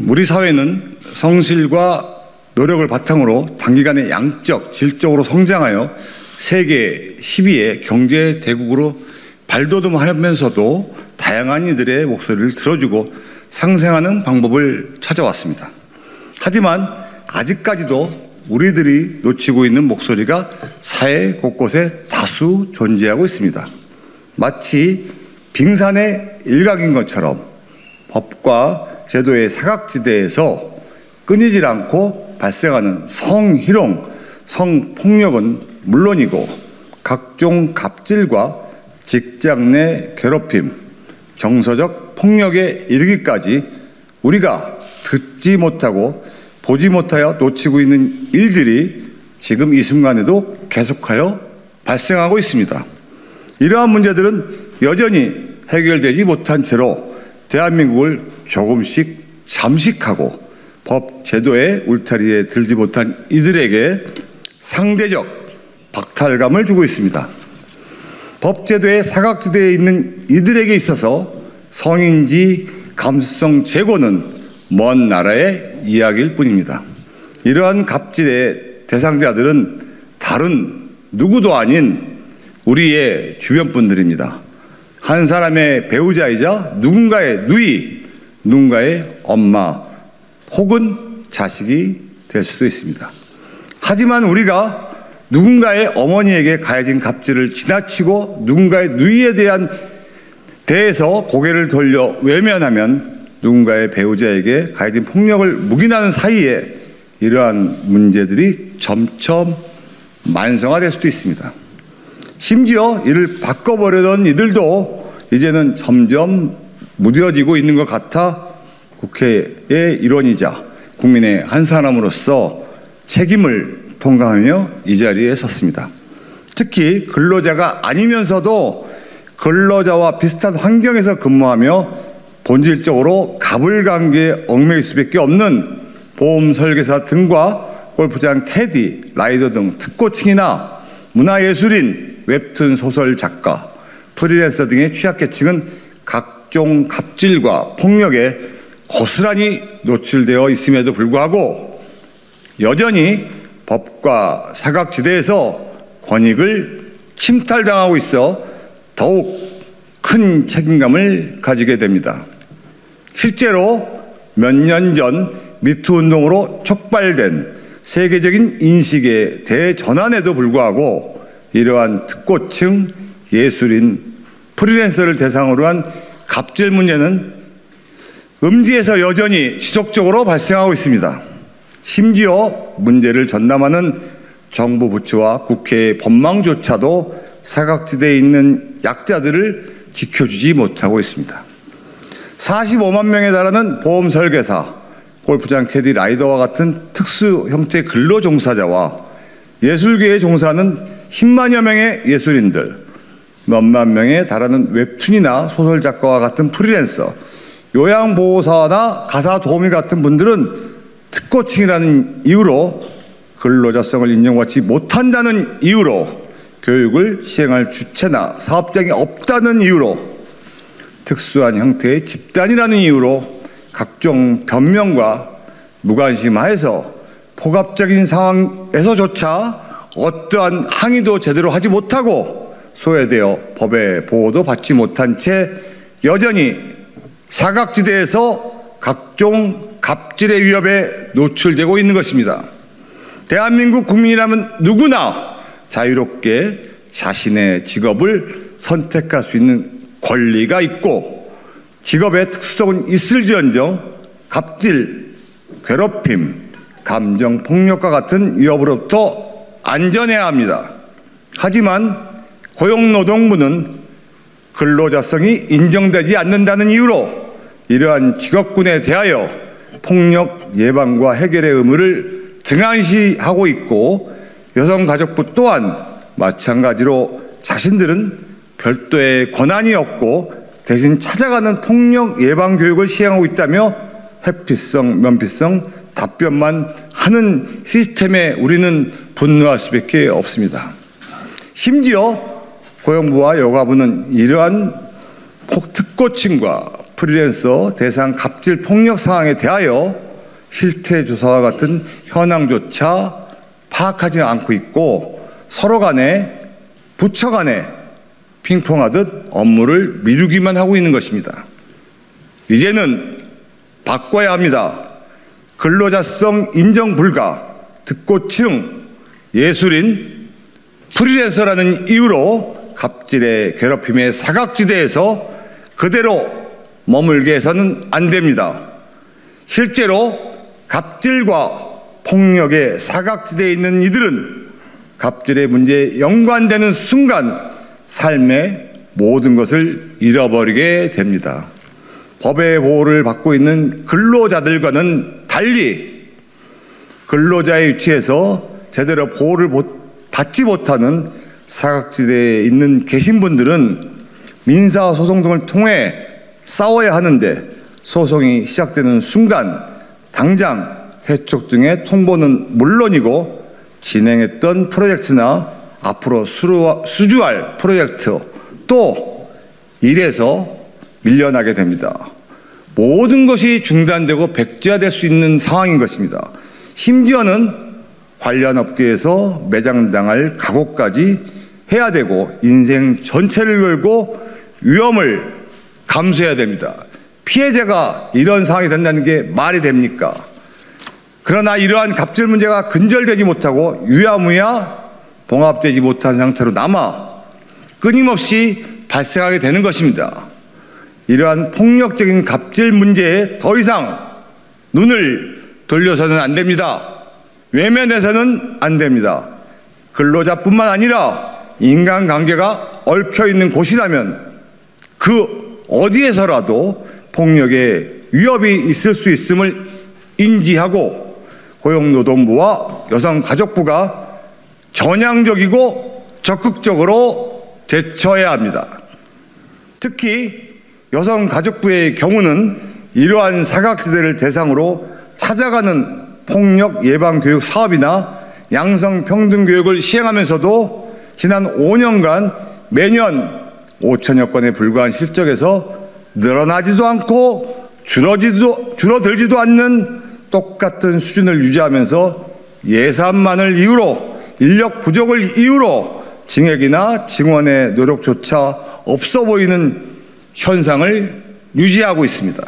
우리 사회는 성실과 노력을 바탕으로 단기간에 양적, 질적으로 성장하여 세계 10위의 경제 대국으로 발돋움하면서도 다양한 이들의 목소리를 들어주고 상생하는 방법을 찾아왔습니다. 하지만 아직까지도 우리들이 놓치고 있는 목소리가 사회 곳곳에 다수 존재하고 있습니다. 마치 빙산의 일각인 것처럼 법과 제도의 사각지대에서 끊이질 않고 발생하는 성희롱, 성폭력은 물론이고 각종 갑질과 직장 내 괴롭힘, 정서적 폭력에 이르기까지 우리가 듣지 못하고 보지 못하여 놓치고 있는 일들이 지금 이 순간에도 계속하여 발생하고 있습니다. 이러한 문제들은 여전히 해결되지 못한 채로 대한민국을 조금씩 잠식하고 법 제도의 울타리에 들지 못한 이들에게 상대적 박탈감을 주고 있습니다. 법 제도의 사각지대에 있는 이들에게 있어서 성인지 감수성 제고는 먼 나라의 이야기일 뿐입니다. 이러한 갑질의 대상자들은 다른 누구도 아닌 우리의 주변 분들입니다. 한 사람의 배우자이자 누군가의 누이, 누군가의 엄마 혹은 자식이 될 수도 있습니다. 하지만 우리가 누군가의 어머니에게 가해진 갑질을 지나치고 누군가의 누이에 대해서 고개를 돌려 외면하면 누군가의 배우자에게 가해진 폭력을 묵인하는 사이에 이러한 문제들이 점점 만성화될 수도 있습니다. 심지어 이를 바꿔보려던 이들도 이제는 점점 무뎌지고 있는 것 같아 국회의 일원이자 국민의 한 사람으로서 책임을 통감하며 이 자리에 섰습니다. 특히 근로자가 아니면서도 근로자와 비슷한 환경에서 근무하며 본질적으로 갑을관계에 얽매일 수밖에 없는 보험 설계사 등과 골프장 캐디, 라이더 등 특고층이나 문화예술인, 웹툰 소설 작가, 프리랜서 등의 취약계층은 각종 갑질과 폭력에 고스란히 노출되어 있음에도 불구하고 여전히 법과 사각지대에서 권익을 침탈당하고 있어 더욱 큰 책임감을 가지게 됩니다. 실제로 몇 년 전 미투 운동으로 촉발된 세계적인 인식의 대전환에도 불구하고 이러한 특고층, 예술인, 프리랜서를 대상으로 한 갑질 문제는 음지에서 여전히 지속적으로 발생하고 있습니다. 심지어 문제를 전담하는 정부 부처와 국회의 법망조차도 사각지대에 있는 약자들을 지켜주지 못하고 있습니다. 45만 명에 달하는 보험 설계사, 골프장 캐디, 라이더와 같은 특수 형태의 근로 종사자와 예술계에 종사하는 10만여 명의 예술인들, 몇만 명에 달하는 웹툰이나 소설 작가와 같은 프리랜서, 요양보호사나 가사 도우미 같은 분들은 특고층이라는 이유로 근로자성을 인정받지 못한다는 이유로 교육을 시행할 주체나 사업장이 없다는 이유로 특수한 형태의 집단이라는 이유로 각종 변명과 무관심하에서 폭압적인 상황에서조차 어떠한 항의도 제대로 하지 못하고 소외되어 법의 보호도 받지 못한 채 여전히 사각지대에서 각종 갑질의 위협에 노출되고 있는 것입니다. 대한민국 국민이라면 누구나 자유롭게 자신의 직업을 선택할 수 있는 권리가 있고 직업의 특수성은 있을지언정 갑질, 괴롭힘, 감정폭력과 같은 위협으로부터 안전해야 합니다. 하지만 고용노동부는 근로자성이 인정되지 않는다는 이유로 이러한 직업군에 대하여 폭력 예방과 해결의 의무를 등한시하고 있고 여성가족부 또한 마찬가지로 자신들은 별도의 권한이 없고 대신 찾아가는 폭력 예방 교육을 시행하고 있다며 회피성, 면피성 답변만 하는 시스템에 우리는 분노할 수밖에 없습니다. 심지어 고용부와 여가부는 이러한 특고층과 프리랜서 대상 갑질 폭력 상황에 대하여 실태 조사와 같은 현황조차 파악하지 않고 있고 서로 간에 부처 간에 핑퐁하듯 업무를 미루기만 하고 있는 것입니다. 이제는 바꿔야 합니다. 근로자성 인정 불가, 특고층, 예술인, 프리랜서라는 이유로 갑질의 괴롭힘의 사각지대에서 그대로 머물게 해서는 안 됩니다. 실제로 갑질과 폭력의 사각지대에 있는 이들은 갑질의 문제에 연관되는 순간 삶의 모든 것을 잃어버리게 됩니다. 법의 보호를 받고 있는 근로자들과는 달리 근로자의 위치에서 제대로 보호를 받지 못하는 사각지대에 계신 분들은 민사소송 등을 통해 싸워야 하는데 소송이 시작되는 순간 당장 해촉 등의 통보는 물론이고 진행했던 프로젝트나 앞으로 수주할 프로젝트 또 일에서 밀려나게 됩니다. 모든 것이 중단되고 백지화될 수 있는 상황인 것입니다. 심지어는 관련 업계에서 매장당할 각오까지 해야 되고 인생 전체를 걸고 위험을 감수해야 됩니다. 피해자가 이런 상황이 된다는 게 말이 됩니까? 그러나 이러한 갑질 문제가 근절되지 못하고 유야무야 봉합되지 못한 상태로 남아 끊임없이 발생하게 되는 것입니다. 이러한 폭력적인 갑질 문제에 더 이상 눈을 돌려서는 안 됩니다. 외면해서는 안 됩니다. 근로자뿐만 아니라 인간관계가 얽혀있는 곳이라면 그 어디에서라도 폭력의 위협이 있을 수 있음을 인지하고 고용노동부와 여성가족부가 전향적이고 적극적으로 대처해야 합니다. 특히 여성가족부의 경우는 이러한 사각지대를 대상으로 찾아가는 폭력 예방 교육 사업이나 양성평등 교육을 시행하면서도 지난 5년간 매년 5천여 건에 불과한 실적에서 늘어나지도 않고 줄어들지도 않는 똑같은 수준을 유지하면서 예산만을 이유로 인력 부족을 이유로 징역이나 증언의 노력조차 없어 보이는 현상을 유지하고 있습니다.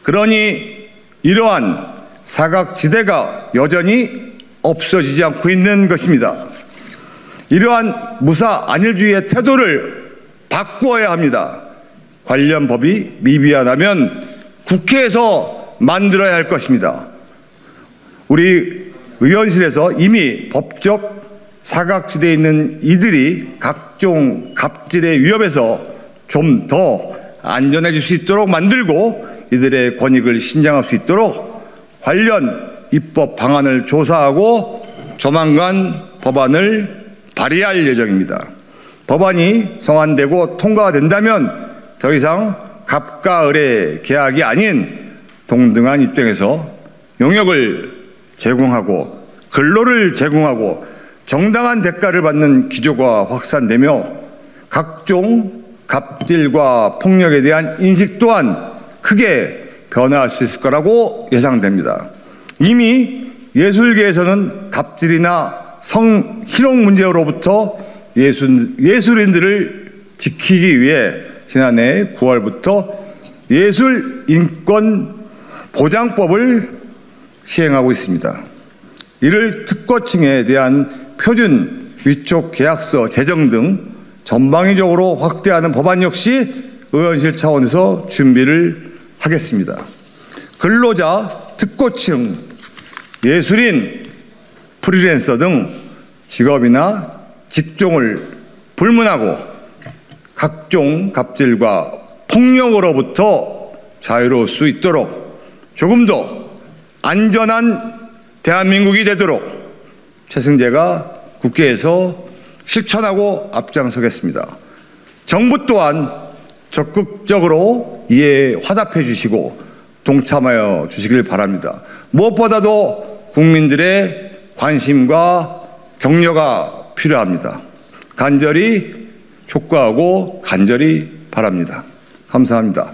그러니 이러한 사각지대가 여전히 없어지지 않고 있는 것입니다. 이러한 무사 안일주의의 태도를 바꾸어야 합니다. 관련 법이 미비하다면 국회에서 만들어야 할 것입니다. 우리 의원실에서 이미 법적 사각지대에 있는 이들이 각종 갑질의 위협에서 좀 더 안전해질 수 있도록 만들고 이들의 권익을 신장할 수 있도록 관련 입법 방안을 조사하고 조만간 법안을 발의할 예정입니다. 법안이 성안되고 통과가 된다면 더 이상 갑과 을의 계약이 아닌 동등한 입장에서 용역을 제공하고 근로를 제공하고 정당한 대가를 받는 기조가 확산되며 각종 갑질과 폭력에 대한 인식 또한 크게 변화할 수 있을 거라고 예상됩니다. 이미 예술계에서는 갑질이나 성희롱 문제로부터 예술인들을 지키기 위해 지난해 9월부터 예술인권보장법을 시행하고 있습니다. 이를 특고층에 대한 표준 위촉 계약서 제정 등 전방위적으로 확대하는 법안 역시 의원실 차원에서 준비를 하겠습니다. 근로자, 특고층, 예술인, 프리랜서 등 직업이나 직종을 불문하고 각종 갑질과 폭력으로부터 자유로울 수 있도록 조금 더 안전한 대한민국이 되도록 최승재가 국회에서 실천하고 앞장서겠습니다. 정부 또한 적극적으로 이에 화답해 주시고 동참하여 주시길 바랍니다. 무엇보다도 국민들의 관심과 격려가 필요합니다. 간절히 촉구하고 간절히 바랍니다. 감사합니다.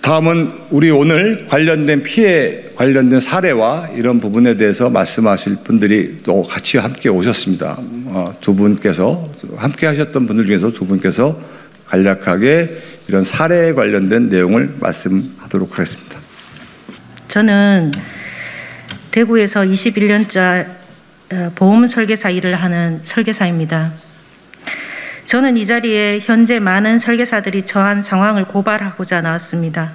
다음은 우리 오늘 관련된 피해 관련된 사례와 이런 부분에 대해서 말씀하실 분들이 또 같이 함께 오셨습니다. 두 분께서 함께 하셨던 분들 중에서 두 분께서 간략하게 이런 사례에 관련된 내용을 말씀하도록 하겠습니다. 저는 대구에서 21년차 보험 설계사 일을 하는 설계사입니다. 저는 이 자리에 현재 많은 설계사들이 처한 상황을 고발하고자 나왔습니다.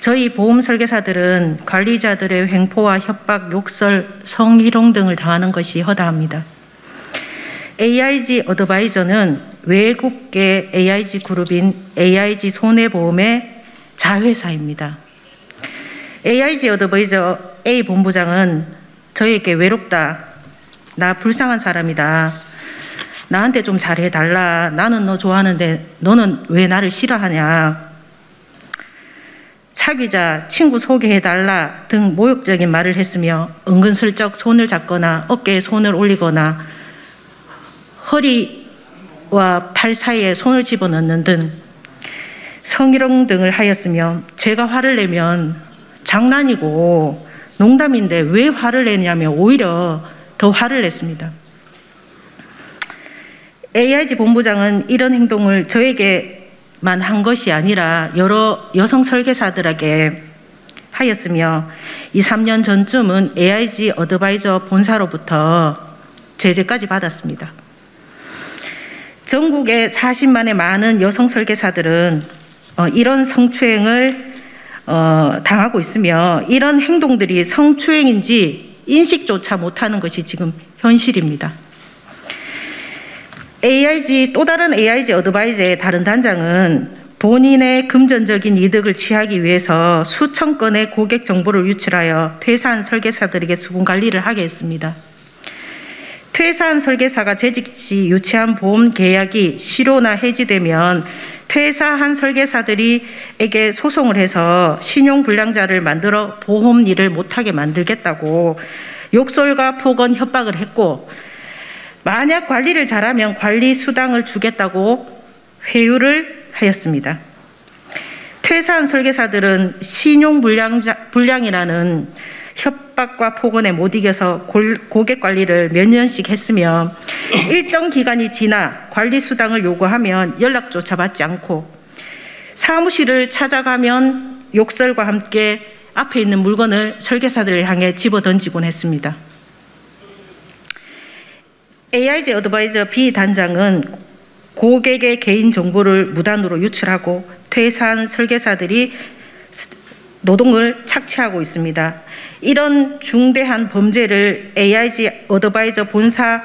저희 보험 설계사들은 관리자들의 횡포와 협박, 욕설, 성희롱 등을 당하는 것이 허다합니다. AIG 어드바이저는 외국계 AIG 그룹인 AIG 손해보험의 자회사입니다. AIG 어드바이저 A 본부장은 저에게 외롭다, 나 불쌍한 사람이다, 나한테 좀 잘해달라, 나는 너 좋아하는데 너는 왜 나를 싫어하냐, 사귀자, 친구 소개해달라 등 모욕적인 말을 했으며 은근슬쩍 손을 잡거나 어깨에 손을 올리거나 허리와 팔 사이에 손을 집어넣는 등 성희롱 등을 하였으며 제가 화를 내면 장난이고 농담인데 왜 화를 내냐며 오히려 더 화를 냈습니다. AIG 본부장은 이런 행동을 저에게만 한 것이 아니라 여러 여성 설계사들에게 하였으며 2, 3년 전쯤은 AIG 어드바이저 본사로부터 제재까지 받았습니다. 전국에 40만의 많은 여성 설계사들은 이런 성추행을 당하고 있으며 이런 행동들이 성추행인지 인식조차 못하는 것이 지금 현실입니다. 또 다른 AIG 어드바이저의 다른 단장은 본인의 금전적인 이득을 취하기 위해서 수천 건의 고객 정보를 유출하여 퇴사한 설계사들에게 수분 관리를 하게 했습니다. 퇴사한 설계사가 재직 시 유치한 보험 계약이 실효나 해지되면 퇴사한 설계사들에게 소송을 해서 신용불량자를 만들어 보험 일을 못하게 만들겠다고 욕설과 폭언 협박을 했고, 만약 관리를 잘하면 관리 수당을 주겠다고 회유를 하였습니다. 퇴사한 설계사들은 신용불량이라는 협박과 폭언에 못 이겨서 고객 관리를 몇 년씩 했으며 일정 기간이 지나 관리 수당을 요구하면 연락조차 받지 않고 사무실을 찾아가면 욕설과 함께 앞에 있는 물건을 설계사들을 향해 집어던지곤 했습니다. AIG 어드바이저 B 단장은 고객의 개인 정보를 무단으로 유출하고 퇴사한 설계사들이 노동을 착취하고 있습니다. 이런 중대한 범죄를 AIG 어드바이저 본사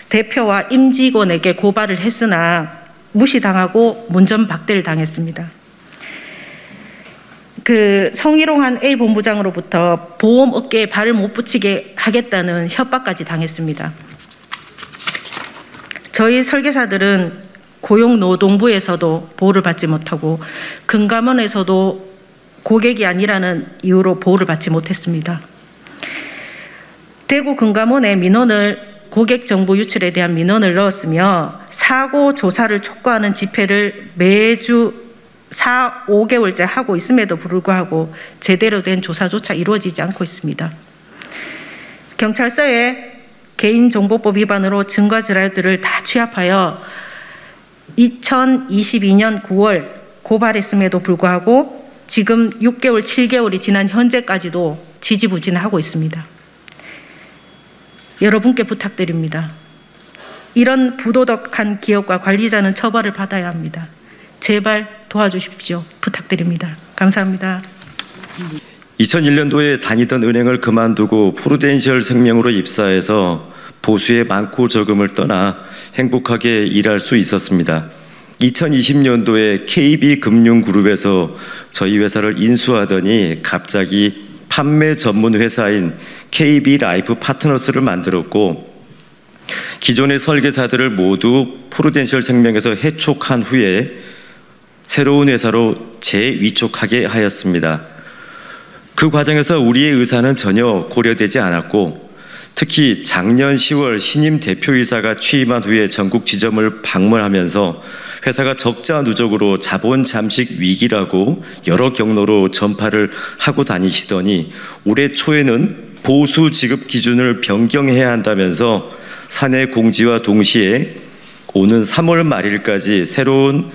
대표와 임직원에게 고발을 했으나 무시당하고 문전박대를 당했습니다. 성희롱한 A 본부장으로부터 보험 업계에 발을 못 붙이게 하겠다는 협박까지 당했습니다. 저희 설계사들은 고용노동부에서도 보호를 받지 못하고 금감원에서도 고객이 아니라는 이유로 보호를 받지 못했습니다. 대구 금감원에 고객 정보 유출에 대한 민원을 넣었으며 사고 조사를 촉구하는 집회를 매주 4, 5개월째 하고 있음에도 불구하고 제대로 된 조사조차 이루어지지 않고 있습니다. 경찰서에 개인정보법 위반으로 증거 자료들을 다 취합하여 2022년 9월 고발했음에도 불구하고 지금 6개월, 7개월이 지난 현재까지도 지지부진하고 있습니다. 여러분께 부탁드립니다. 이런 부도덕한 기업과 관리자는 처벌을 받아야 합니다. 제발 도와주십시오. 부탁드립니다. 감사합니다. 2001년도에 다니던 은행을 그만두고 프루덴셜 생명으로 입사해서 보수의 많고 적음을 떠나 행복하게 일할 수 있었습니다. 2020년도에 KB금융그룹에서 저희 회사를 인수하더니 갑자기 판매 전문 회사인 KB라이프 파트너스를 만들었고, 기존의 설계사들을 모두 프루덴셜 생명에서 해촉한 후에 새로운 회사로 재위촉하게 하였습니다. 그 과정에서 우리의 의사는 전혀 고려되지 않았고, 특히 작년 10월 신임 대표이사가 취임한 후에 전국 지점을 방문하면서 회사가 적자 누적으로 자본 잠식 위기라고 여러 경로로 전파를 하고 다니시더니 올해 초에는 보수 지급 기준을 변경해야 한다면서 사내 공지와 동시에 오는 3월 말일까지 새로운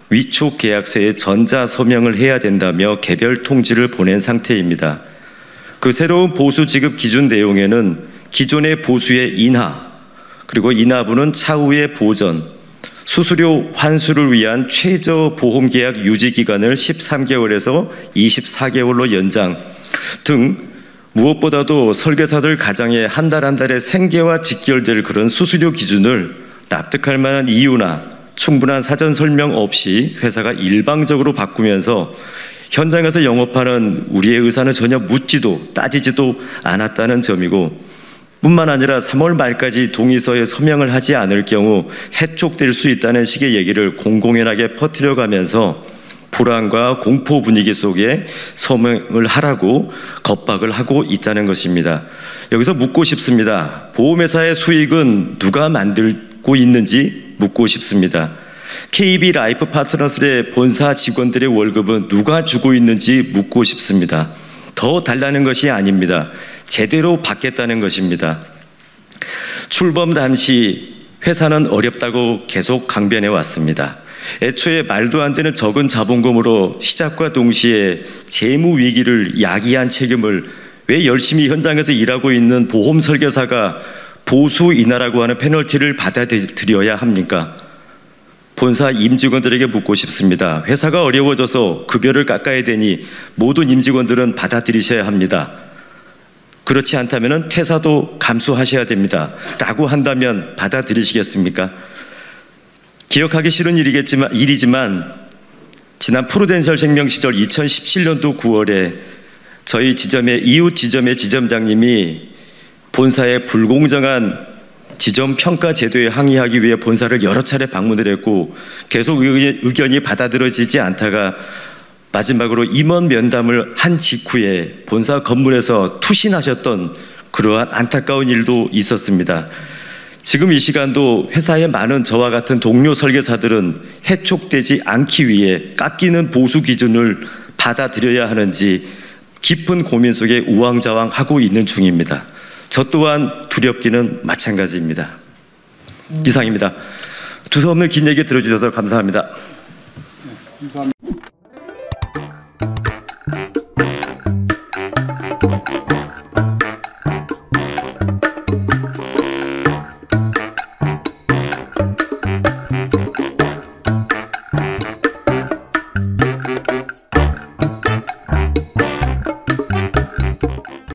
위촉 계약서에 전자 서명을 해야 된다며 개별 통지를 보낸 상태입니다. 그 새로운 보수 지급 기준 내용에는 기존의 보수의 인하, 그리고 인하분은 차후의 보전, 수수료 환수를 위한 최저 보험 계약 유지 기간을 13개월에서 24개월로 연장 등 무엇보다도 설계사들 가정에 한 달 한 달의 생계와 직결될 그런 수수료 기준을 납득할 만한 이유나 충분한 사전 설명 없이 회사가 일방적으로 바꾸면서 현장에서 영업하는 우리의 의사는 전혀 묻지도 따지지도 않았다는 점이고, 뿐만 아니라 3월 말까지 동의서에 서명을 하지 않을 경우 해촉될 수 있다는 식의 얘기를 공공연하게 퍼뜨려가면서 불안과 공포 분위기 속에 서명을 하라고 겁박을 하고 있다는 것입니다. 여기서 묻고 싶습니다. 보험회사의 수익은 누가 만들고 있는지 묻고 싶습니다. KB 라이프 파트너스의 본사 직원들의 월급은 누가 주고 있는지 묻고 싶습니다. 더 달라는 것이 아닙니다. 제대로 받겠다는 것입니다. 출범 당시 회사는 어렵다고 계속 강변해 왔습니다. 애초에 말도 안 되는 적은 자본금으로 시작과 동시에 재무 위기를 야기한 책임을 왜 열심히 현장에서 일하고 있는 보험 설계사가 보수 인하라고 하는 페널티를 받아들여야 합니까? 본사 임직원들에게 묻고 싶습니다. 회사가 어려워져서 급여를 깎아야 되니 모든 임직원들은 받아들이셔야 합니다. 그렇지 않다면 퇴사도 감수하셔야 됩니다. 라고 한다면 받아들이시겠습니까? 기억하기 싫은 일이지만 지난 프루덴셜 생명 시절 2017년도 9월에 저희 지점의 이웃 지점의 지점장님이 본사의 불공정한 지점 평가 제도에 항의하기 위해 본사를 여러 차례 방문을 했고 계속 의견이 받아들여지지 않다가 마지막으로 임원 면담을 한 직후에 본사 건물에서 투신하셨던 그러한 안타까운 일도 있었습니다. 지금 이 시간도 회사의 많은 저와 같은 동료 설계사들은 해촉되지 않기 위해 깎이는 보수 기준을 받아들여야 하는지 깊은 고민 속에 우왕좌왕하고 있는 중입니다. 저 또한 두렵기는 마찬가지입니다. 이상입니다. 두서없는 긴 얘기 들어주셔서 감사합니다. 감사합니다.